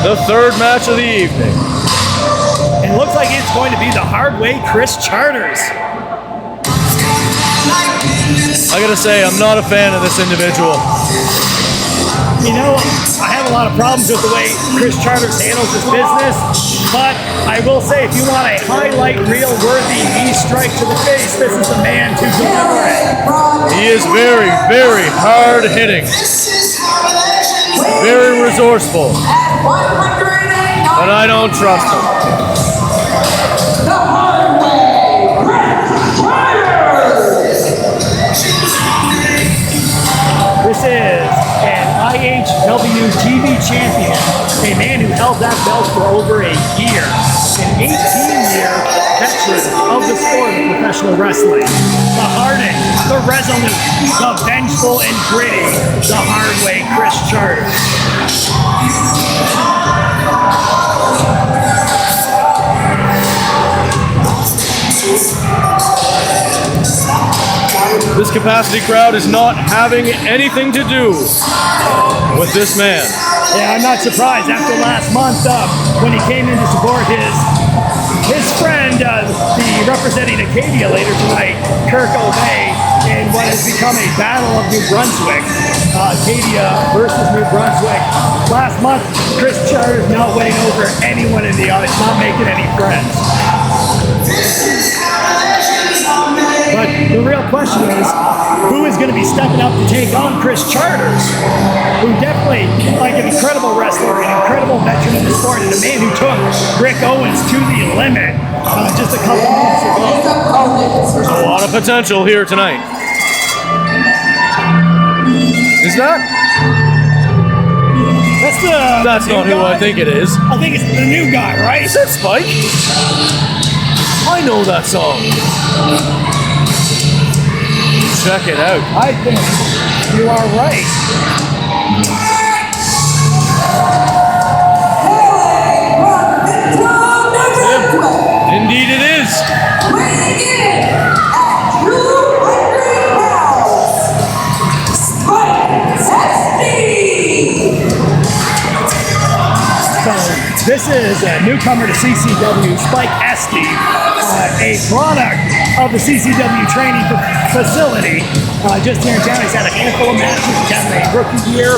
the third match of the evening. It looks like it's going to be the Hardway Kris Charters. I gotta say, I'm not a fan of this individual. You know, I have a lot of problems with the way Kris Charters handles his business, but I will say, if you want a highlight reel worthy knee strike to the face, this is the man to deliver it. He is very, very hard hitting, very resourceful, but I don't trust him. This is an IHW TV champion, a man who held that belt for over a year, an 18-year veteran of the sport of professional wrestling. The hardened, the resolute, the vengeful and gritty, the Hardway Kris Charters. This capacity crowd is not having anything to do with this man. Yeah, I'm not surprised after last month when he came in to support his friend, the representing Acadia later tonight, Kirk O'May, in what has become a battle of New Brunswick. Acadia versus New Brunswick. Last month, Kris Charters not winning over anyone in the audience, not making any friends. But the real question is, who is going to be stepping up to take on Kris Charters, who definitely, like an incredible wrestler, an incredible veteran in the sport, and a man who took Rick Owens to the limit just a couple months ago. There's a lot of potential here tonight. Is that? That's not who I think it is. I think it's the new guy, right? Is that Spike? I know that song. Check it out. I think you are right. Indeed it is. So this is a newcomer to CCW, Spike Estey, a product of the CCW training facility. Just here in town, he's had a handful of matches. He's having a rookie year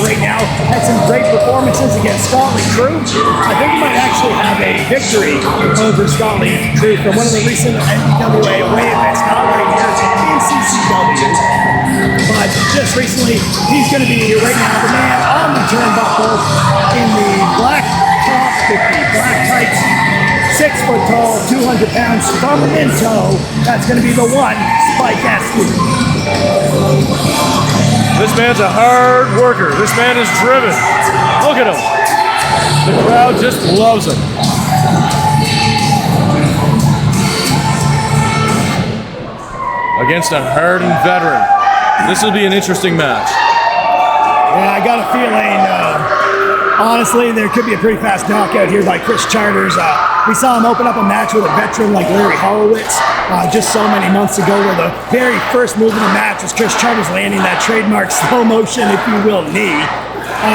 right now. Had some great performances against Scotland Crew. I think he might actually have a victory over Scotland Crew from one of the recent NWA away events, not right here in CCW. But just recently, he's going to be right now the man on the turnbuckle in the black top 50, black tights, 6 foot tall, 200 pounds, thumb in tow. That's going to be the one, Spike Estey. This man's a hard worker. This man is driven. Look at him. The crowd just loves him. Against a hardened veteran. This will be an interesting match. Yeah, I got a feeling, honestly, there could be a pretty fast knockout here by Kris Charters. We saw him open up a match with a veteran like Larry Horowitz just so many months ago, where the very first move in the match was Kris Charters landing that trademark slow motion, if you will, knee.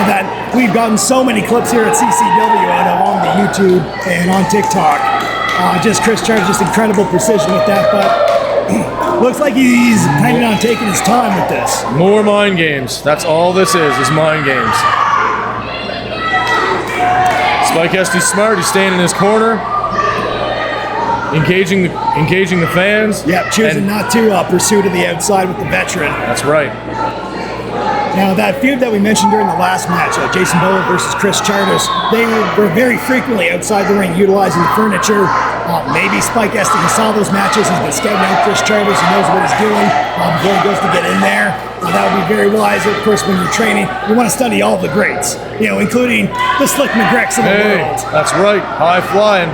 That we've gotten so many clips here at CCW out of on the YouTube and on TikTok. Just Kris Charters, just incredible precision with that, but looks like he's planning on taking his time with this. More mind games. That's all this is mind games. Spike Estey's smart. He's staying in his corner, engaging the fans. Yeah, choosing not to pursue to the outside with the veteran. That's right. Now, that feud that we mentioned during the last match, Jason Bowen versus Kris Charters, they were very frequently outside the ring utilizing the furniture. Maybe Spike Estey, he saw those matches, he's been scouting out Kris Charters, he knows what he's doing before he goes to get in there. That would be very wise. Of course, when you're training, you want to study all the greats, including the Slick McGrecs of the world. That's right, high flying.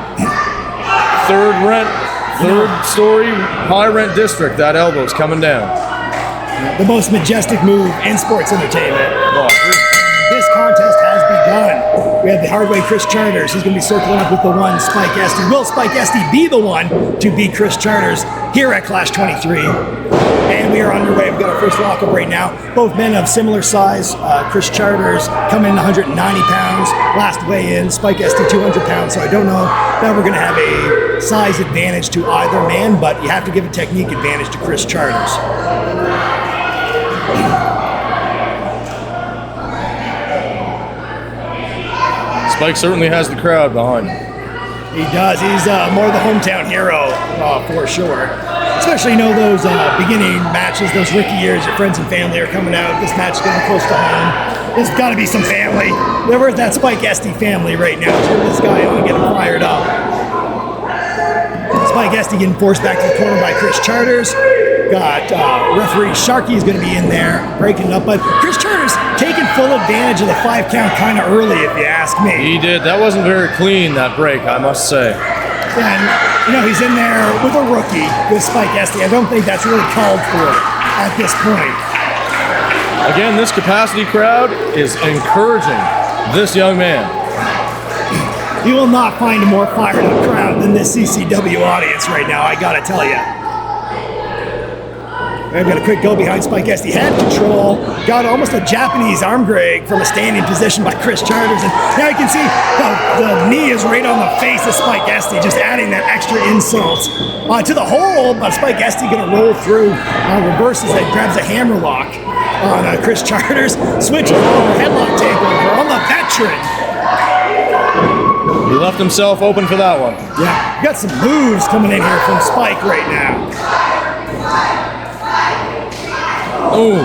Third story, high rent district, that elbow's coming down. The most majestic move in sports entertainment. This contest has begun. We have the Hardway Kris Charters. He's going to be circling up with the one, Spike Estey. Will Spike Estey be the one to beat Kris Charters here at Clash 23? And and we are underway. We've got our first lockup right now. Both men of similar size. Chris Charters coming in 190 pounds. Last weigh-in, Spike Estey 200 pounds. So I don't know that we're going to have a size advantage to either man, but you have to give a technique advantage to Chris Charters. Spike certainly has the crowd behind him. He does. He's more the hometown hero for sure. Especially, those beginning matches, those rookie years, your friends and family are coming out. This match is going to be close to home. There's got to be some family. Where's that Spike Estey family right now? Cheer this guy on and get him fired up. Spike Estey getting forced back to the corner by Chris Charters. Got referee Sharkey is going to be in there breaking it up, but Chris Charters taking full advantage of the 5 count kind of early, if you ask me. He did. That wasn't very clean, that break, I must say. And he's in there with a rookie with Spike Estey. I don't think that's really called for at this point. Again, this capacity crowd is encouraging this young man. You will not find a more fired up crowd than this CCW audience right now, I gotta tell you. I've got a quick go behind Spike Estey. Head control. Got almost a Japanese arm drag from a standing position by Chris Charters. And now you can see the knee is right on the face of Spike Estey, just adding that extra insult to the hold. But Spike Estey going to roll through, reverses it, grabs a hammer lock on Chris Charters, switches over, headlock takeover on the veteran. He left himself open for that one. Yeah, got some moves coming in here from Spike right now. Ooh.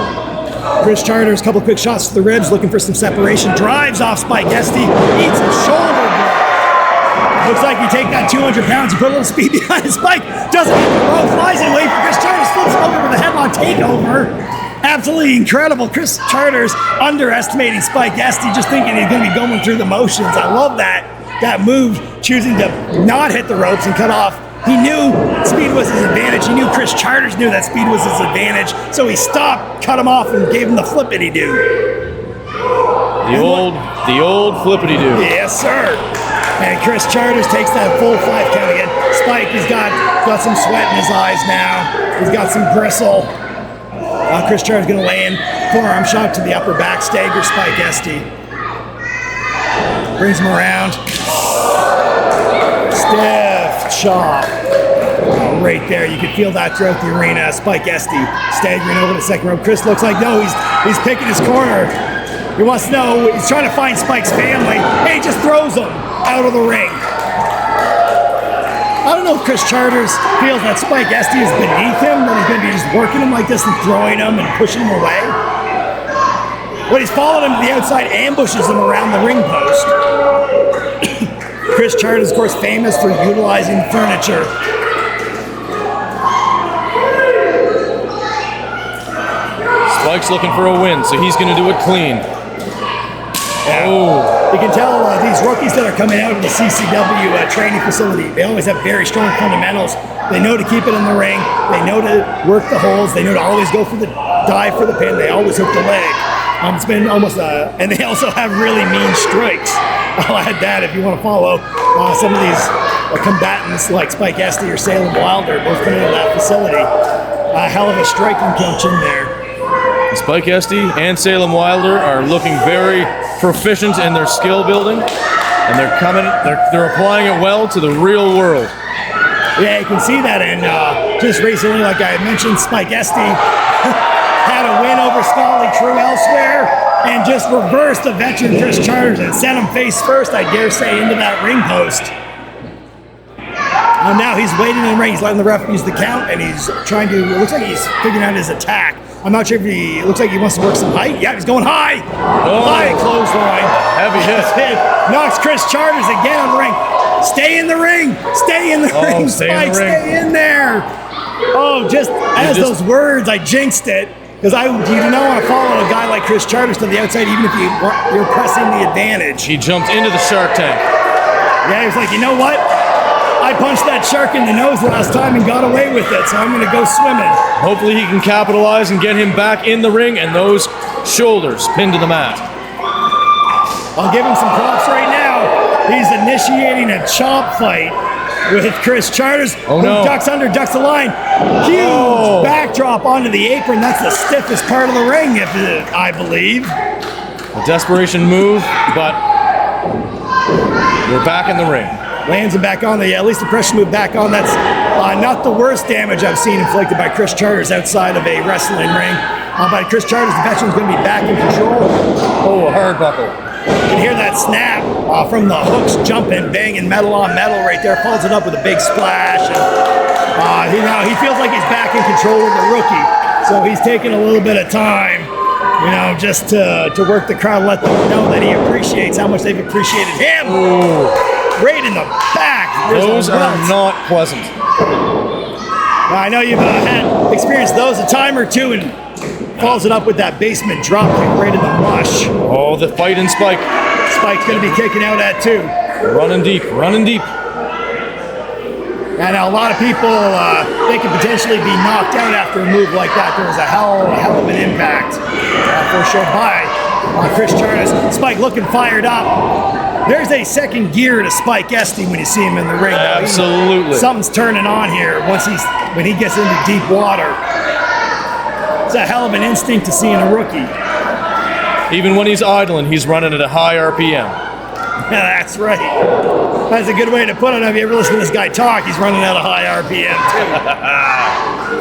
Chris Charters, couple quick shots to the ribs, looking for some separation. Drives off Spike Estey, eats a shoulder blow. Looks like you take that 200 pounds and put a little speed behind Spike. Doesn't hit the rope, flies it away for Chris Charters, flips over with a headlock takeover. Absolutely incredible. Chris Charters underestimating Spike Estey, just thinking he's going to be going through the motions. I love that move, choosing to not hit the ropes and cut off. He knew speed was his advantage. He knew Chris Charters knew that speed was his advantage. So he stopped, cut him off, and gave him the flippity-doo. The old flippity-doo. Yes, sir. And Chris Charters takes that full 5 count again. Spike, he's got some sweat in his eyes now. He's got some bristle. Chris Charters going to lay in. Forearm shot to the upper back. Stagger Spike Estey. Brings him around. Stiff chop. Right there, you can feel that throughout the arena. Spike Estey staggering over the second rope. Chris looks like, no, he's picking his corner. He wants to know, he's trying to find Spike's family. Hey, he just throws him out of the ring. I don't know if Chris Charters feels that Spike Estey is beneath him, that he's going to be just working him like this and throwing him and pushing him away. When he's following him to the outside, ambushes him around the ring post. Chris Charters, of course, famous for utilizing furniture. Spike's looking for a win, so he's going to do it clean. Yeah. Oh. You can tell these rookies that are coming out of the CCW training facility, they always have very strong fundamentals. They know to keep it in the ring. They know to work the holds. They know to always go for the dive for the pin. They always hook the leg. It's been almost and they also have really mean strikes. I'll add that if you want to follow some of these combatants like Spike Estey or Salem Wilder, both coming out of that facility. A hell of a striking coach in there. Spike Estey and Salem Wilder are looking very proficient in their skill building, and they're applying it well to the real world. Yeah, you can see that, and just recently, like I mentioned, Spike Estey had a win over Scotty True elsewhere, and just reversed the veteran Chris Charters and sent him face first, I dare say, into that ring post. And now he's waiting in the ring. He's letting the ref use the count, and he's trying to. It looks like he's figuring out his attack. I'm not sure if it looks like he wants to work some height. Yeah, he's going high. Oh. High clothesline. Heavy hit. Knocks Chris Charters again on the ring. Stay in the ring. Stay in the ring, Spike. Stay in there. Oh, just those words, I jinxed it. Because you do not want to follow a guy like Chris Charters to the outside, even if you're pressing the advantage. He jumped into the shark tank. Yeah, he was like, you know what? I punched that shark in the nose last time and got away with it, so I'm going to go swimming. Hopefully he can capitalize and get him back in the ring and those shoulders pinned to the mat. I'll give him some props right now. He's initiating a chomp fight with Chris Charters, Oh, who no. ducks the line. Huge backdrop onto the apron. That's the stiffest part of the ring, I believe. A desperation move, but we're back in the ring. Lands him back on. At least the pressure move back on. That's not the worst damage I've seen inflicted by Chris Charters outside of a wrestling ring. But Chris Charters, the veteran's going to be back in control. Oh, a hard buckle. You can hear that snap from the hooks jumping, banging metal on metal right there. Follows it up with a big splash. And, he feels like he's back in control of the rookie. So he's taking a little bit of time, just to work the crowd, let them know that he appreciates how much they've appreciated him. Ooh. Right in the back. Those are not pleasant. Now, I know you've had experienced those a time or two, and follows it up with that basement drop kick right in the mush. Oh, the fight in Spike. Spike's going to be kicking out at 2. Running deep, running deep. And a lot of people, they could potentially be knocked out after a move like that. There was a hell of an impact for sure by Chris Charters. Spike looking fired up. There's a second gear to Spike Estey when you see him in the ring. Absolutely. Something's turning on here when he gets into deep water. It's a hell of an instinct to see in a rookie. Even when he's idling, he's running at a high RPM. Yeah, that's right. That's a good way to put it. If you ever listen to this guy talk, he's running at a high RPM too.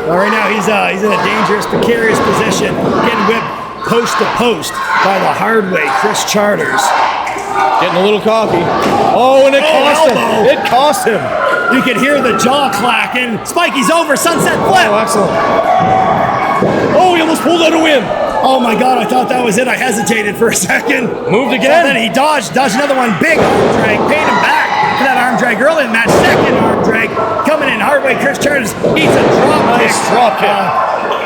Well, right now he's in a dangerous, precarious position, getting whipped post to post by the Hardway Kris Charters. Getting a little cocky. Oh, and it cost him. It cost him. You can hear the jaw clacking. Spikey's over, sunset flip. Oh, excellent. Oh, he almost pulled out a win. Oh my God, I thought that was it. I hesitated for a second. Moved again. So then he dodged another one. Big arm drag, paid him back for that arm drag early in the match. Second arm drag coming in. Hardway Kris Charters eats a drop kick. Nice drop kick.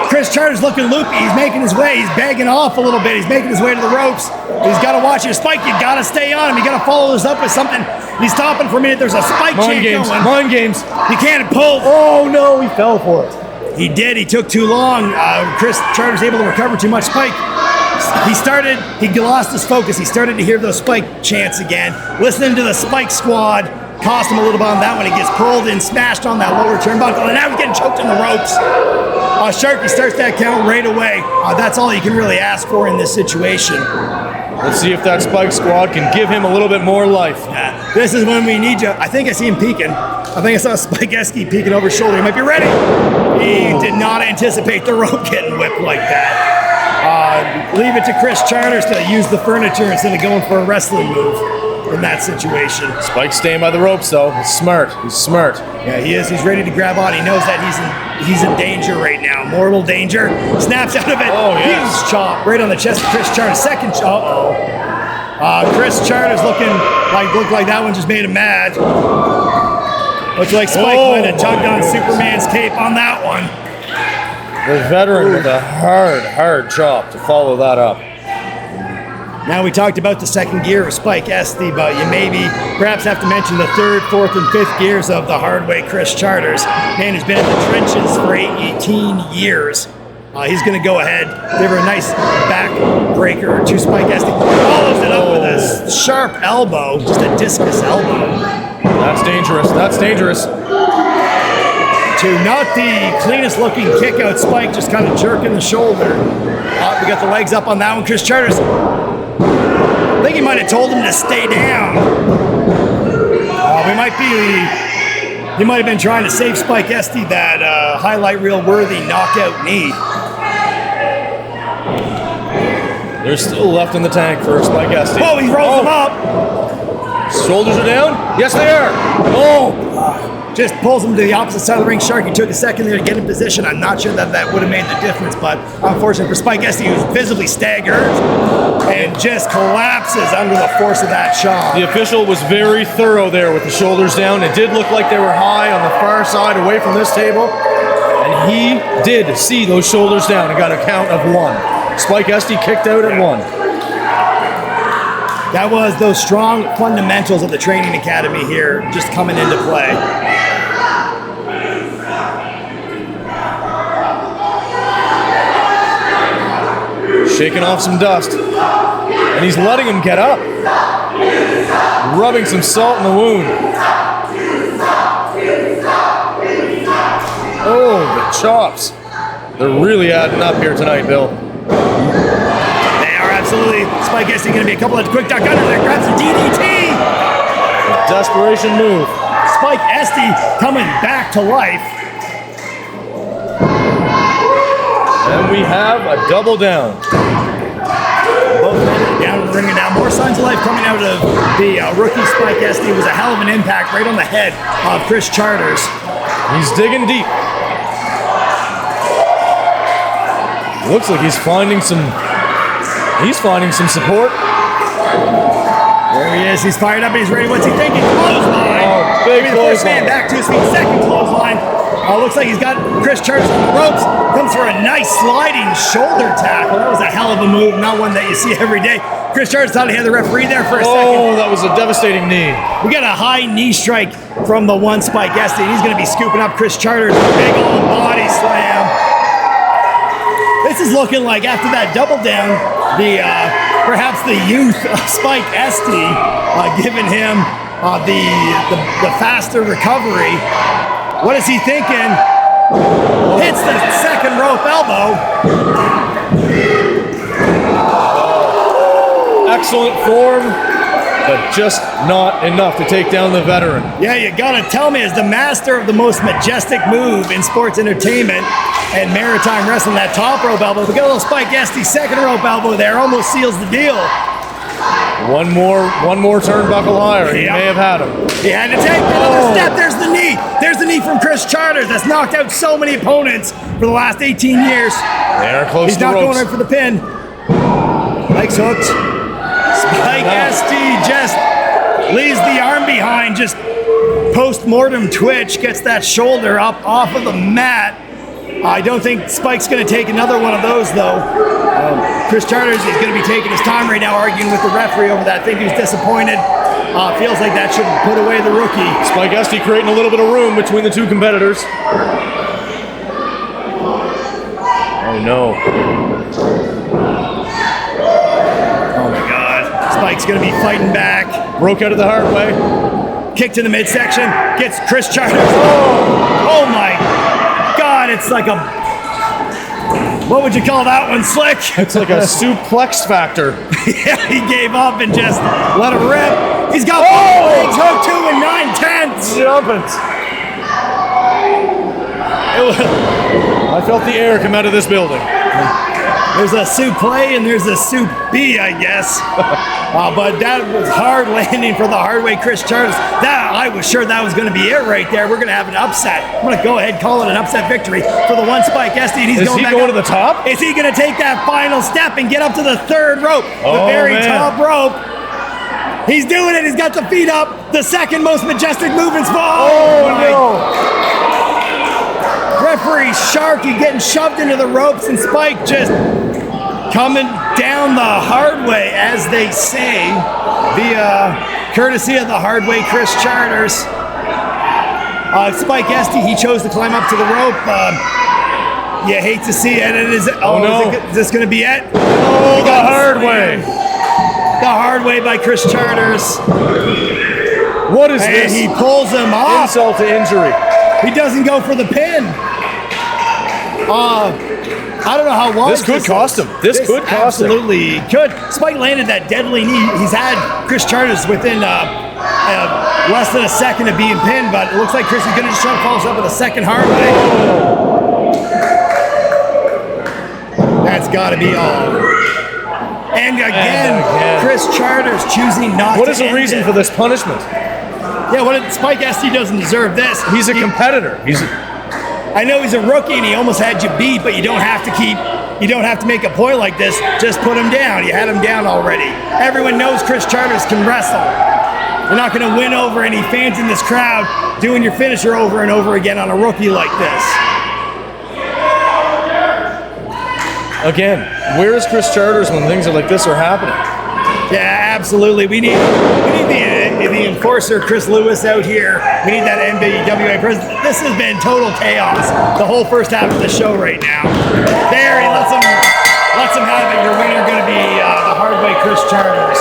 Chris Charters looking loopy. He's making his way. He's bagging off a little bit. He's making his way to the ropes. He's got to watch your Spike. You got to stay on him. You got to follow this up with something. He's stopping for a minute. There's a Spike Mind chant games. going. Mind games. He can't pull. Oh no, he fell for it. He did. He took too long. Chris Charters able to recover too much Spike. He lost his focus. He started to hear those Spike chants again. Listening to the Spike squad cost him a little bit on that one. He gets pulled and smashed on that lower turnbuckle, and now he's getting choked in the ropes. Sharky starts that count right away. That's all you can really ask for in this situation. Let's see if that Spike squad can give him a little bit more life. This is when we need you. I think I see him peeking. I think I saw Spike Estey peeking over his shoulder. He might be ready. He did not anticipate the rope getting whipped like that. Leave it to Chris Charters to use the furniture instead of going for a wrestling move in that situation. Spike staying by the ropes though. He's smart. He's smart. Yeah, he is. He's ready to grab on. He knows that he's in danger right now. Mortal danger. Snaps out of it. Oh, yes. Huge chop right on the chest of Chris Charters. Second chop. Chris Charters looked like that one just made him mad. Looks like Spike might have tugged on Superman's cape on that one. The veteran with a hard chop to follow that up. Now we talked about the second gear of Spike Estey, but you perhaps have to mention the third, fourth, and fifth gears of the Hardway Kris Charters. Man who's been in the trenches for 18 years. He's going to go ahead, give her a nice back breaker to Spike Estey. Follows it up with a sharp elbow, just a discus elbow. That's dangerous. That's dangerous. To not the cleanest looking kick out, Spike just kind of jerking the shoulder. We got the legs up on that one. Chris Charters, I think he might have told him to stay down. He might have been trying to save Spike Estey that highlight reel worthy knockout knee. There's still left in the tank for Spike Estey. Oh, he rolls him up. Shoulders are down? Yes, they are. Oh. Just pulls him to the opposite side of the ring. Sharky took a second there to get in position. I'm not sure that would have made the difference, but unfortunately for Spike Estey, he was visibly staggered and just collapses under the force of that shot. The official was very thorough there with the shoulders down. It did look like they were high on the far side away from this table, and he did see those shoulders down and got a count of 1. Spike Estey kicked out at 1. That was those strong fundamentals of the training academy here just coming into play. Shaking off some dust. And he's letting him get up. rubbing some salt in the wound. Oh, the chops. They're really adding up here tonight, Bill. They are absolutely. Spike Estey going to be a couple of quick duck under there. Grabs a DDT. A desperation move. Spike Estey coming back to life. And we have a double down. Both men down to the ring and now more signs of life coming out of the rookie Spike Estey. It was a hell of an impact right on the head of Chris Charters. He's digging deep. Looks like he's finding some support. There he is. He's fired up and he's ready. What's he thinking? Clothesline. Oh, big Maybe the first man clothesline. back to his feet. Second clothesline. Looks like he's got Chris Charters on the ropes. Comes for a nice sliding shoulder tackle. That was a hell of a move, not one that you see every day. Chris Charters thought he had the referee there for a second. Oh, that was a devastating knee. We got a high knee strike from the one Spike Estey. He's going to be scooping up Chris Charters. Big old body slam. This is looking like after that double down, perhaps the youth of Spike Estey giving him the faster recovery. What is he thinking? Hits the second rope elbow. Excellent form, but just not enough to take down the veteran. Yeah, you gotta tell me, as the master of the most majestic move in sports entertainment and maritime wrestling, that top rope elbow. We got a little Spike Estey second rope elbow there, almost seals the deal. One more turnbuckle higher. He may have had him. He had to take another step. There's the knee. There's the knee from Chris Charters that's knocked out so many opponents for the last 18 years. They are close He's to the not ropes. going in for the pin. Legs hooked. Spike Estey just leaves the arm behind, just post-mortem twitch, gets that shoulder up off of the mat. I don't think Spike's going to take another one of those, though. Chris Charters is going to be taking his time right now arguing with the referee over that. I think he's disappointed. Feels like that should put away the rookie. Spike Estey creating a little bit of room between the two competitors. Oh, no. Oh, my God. Spike's going to be fighting back. Broke out of the hard way. Kick to the midsection. Gets Chris Charters. Oh, my God. It's like a... What would you call that one, Slick? It's like a suplex factor. Yeah, he gave up and just let him rip. He's got legs hooked 2 and 9/10. Jumping. I felt the air come out of this building. There's a soup play and there's a soup B, I guess. But that was hard landing for the Hardway Kris Charters. That I was sure that was going to be it right there. We're going to have an upset. I'm going to go ahead and call it an upset victory for the one Spike Estey. And he's Is going he back going up. to the top? Is he going to take that final step and get up to the third rope? The very top rope. He's doing it. He's got the feet up. The second most majestic move in sport. Oh, no. Referee Sharky getting shoved into the ropes and Spike just coming down the hard way, as they say, via courtesy of the Hardway Kris Charters. Spike Estey, he chose to climb up to the rope. You hate to see it. Is this going to be it? Oh, the hard way. The hard way by Kris Charters. What is And this? he pulls him off. Insult to injury. He doesn't go for the pin. I don't know how long. This could cost him. This could cost him. Absolutely could. Spike landed that deadly knee. He's had Chris Charters within less than a second of being pinned, but it looks like Chris is going to just try to follow us up with a second hard way. That's got to be all. And again, Chris Charters choosing not to. What is the reason for this punishment? Yeah, Spike Estey doesn't deserve this. He's a competitor. I know he's a rookie and he almost had you beat, but you don't have to make a point like this. Just put him down. You had him down already. Everyone knows Chris Charters can wrestle. You're not going to win over any fans in this crowd doing your finisher over and over again on a rookie like this. Again, where is Chris Charters when things like this are happening? Yeah, absolutely. We need the enforcer, Chris Lewis, out here. We need that NWA president. This has been total chaos the whole first half of the show right now. There, he lets him have it. Your winner going to be the Hardway Kris Charters.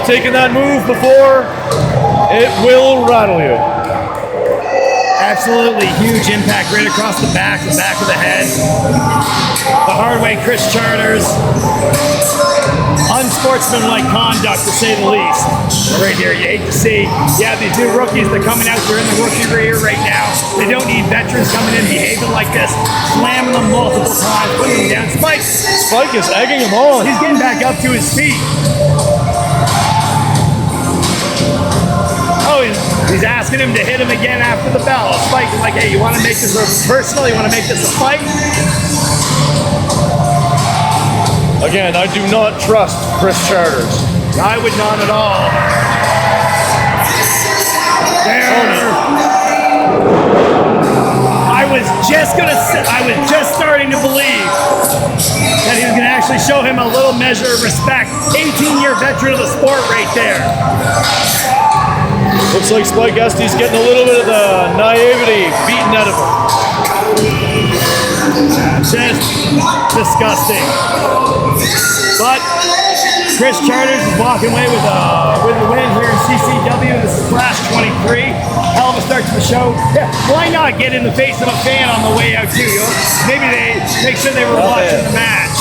taking that move before it will rattle you. Absolutely huge impact right across the back of the head. The Hardway Kris Charters. Unsportsmanlike conduct, to say the least. Right here, you hate to see. You have these new rookies that are coming out. They're in the rookie rear right now. They don't need veterans coming in behaving like this, slamming them multiple times, putting them down. Spike is egging him on. He's getting back up to his feet. Oh, he's asking him to hit him again after the bell. Spike is like, hey, you want to make this personal? You want to make this a fight? Again, I do not trust Kris Charters. I would not at all. I was just starting to believe that he was going to actually show him a little measure of respect. 18-year veteran of the sport right there. Looks like Spike Estey's getting a little bit of the naivety beaten out of him. Just disgusting. But Kris Charters is walking away with the win here in CCW. This is Flash 23. Hell of a start to the show. Yeah, why not get in the face of a fan on the way out too? Maybe they make sure they were watching the match.